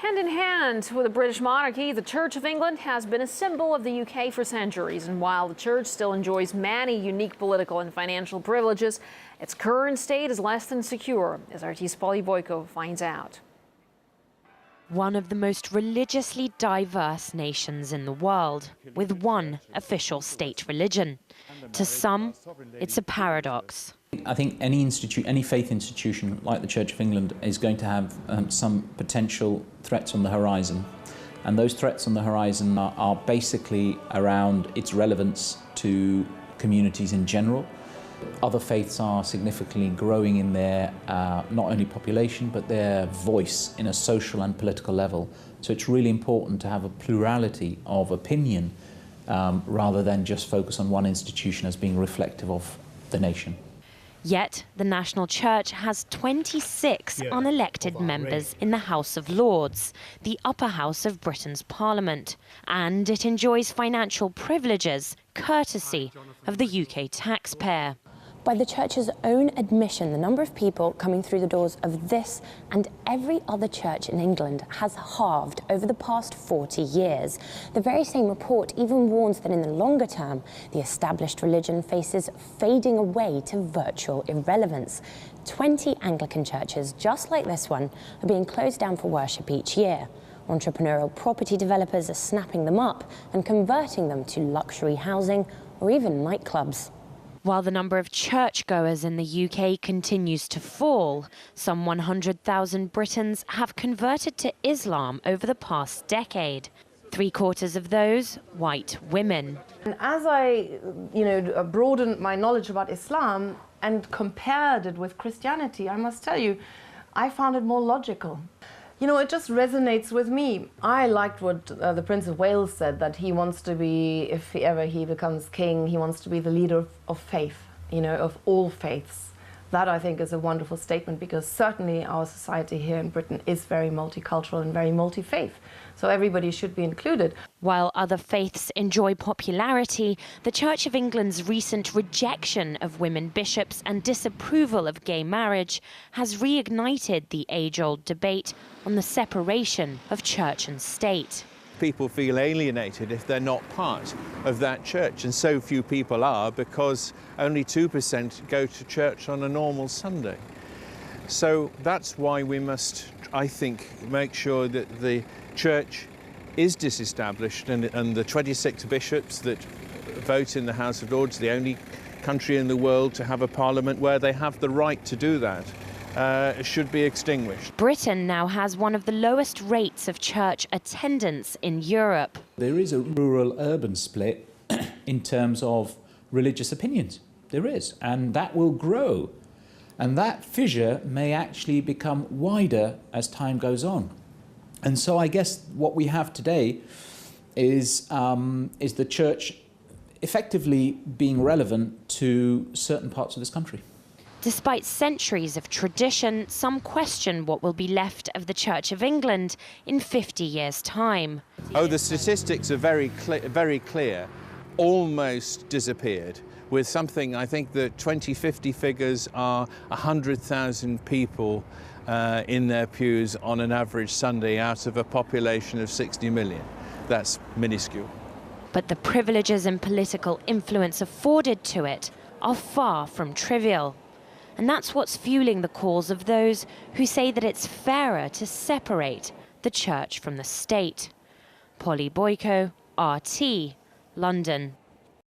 Hand in hand with the British monarchy, the Church of England has been a symbol of the UK for centuries. And while the church still enjoys many unique political and financial privileges, its current state is less than secure, as RT's Polly Boyko finds out. One of the most religiously diverse nations in the world, with one official state religion. To some, it's a paradox. I think any faith institution like the Church of England is going to have some potential threats on the horizon. And those threats on the horizon are basically around its relevance to communities in general. Other faiths are significantly growing in their not only population, but their voice in a social and political level. So it's really important to have a plurality of opinion rather than just focus on one institution as being reflective of the nation. Yet, the National Church has 26 unelected members in the House of Lords, the upper house of Britain's Parliament, and it enjoys financial privileges courtesy of the UK taxpayer. By the church's own admission, the number of people coming through the doors of this and every other church in England has halved over the past 40 years. The very same report even warns that in the longer term, the established religion faces fading away to virtual irrelevance. 20 Anglican churches, just like this one, are being closed down for worship each year. Entrepreneurial property developers are snapping them up and converting them to luxury housing or even nightclubs. While the number of churchgoers in the UK continues to fall, some 100,000 Britons have converted to Islam over the past decade. 3/4 of those, white women. And as I, broadened my knowledge about Islam and compared it with Christianity, I must tell you, I found it more logical. It just resonates with me. I liked what the Prince of Wales said, that he wants to be, if ever he becomes king, he wants to be the leader of faith, of all faiths. That, I think, is a wonderful statement, because certainly our society here in Britain is very multicultural and very multi-faith. So everybody should be included. While other faiths enjoy popularity, the Church of England's recent rejection of women bishops and disapproval of gay marriage has reignited the age-old debate on the separation of church and state. People feel alienated if they're not part of that church, and so few people are, because only 2% go to church on a normal Sunday. So that's why we must, I think, make sure that the church is disestablished, and the 26 bishops that vote in the House of Lords, the only country in the world to have a parliament where they have the right to do that, should be extinguished. Britain now has one of the lowest rates of church attendance in Europe. There is a rural-urban split in terms of religious opinions. There is, and that will grow. And that fissure may actually become wider as time goes on. And so I guess what we have today is the church effectively being relevant to certain parts of this country. Despite centuries of tradition, some question what will be left of the Church of England in 50 years' time. Oh, the statistics are very clear. Almost disappeared. With something, I think the 2050 figures are 100,000 people in their pews on an average Sunday out of a population of 60 million. That's minuscule. But the privileges and political influence afforded to it are far from trivial. And that's what's fueling the calls of those who say that it's fairer to separate the church from the state. Polly Boyko, RT, London.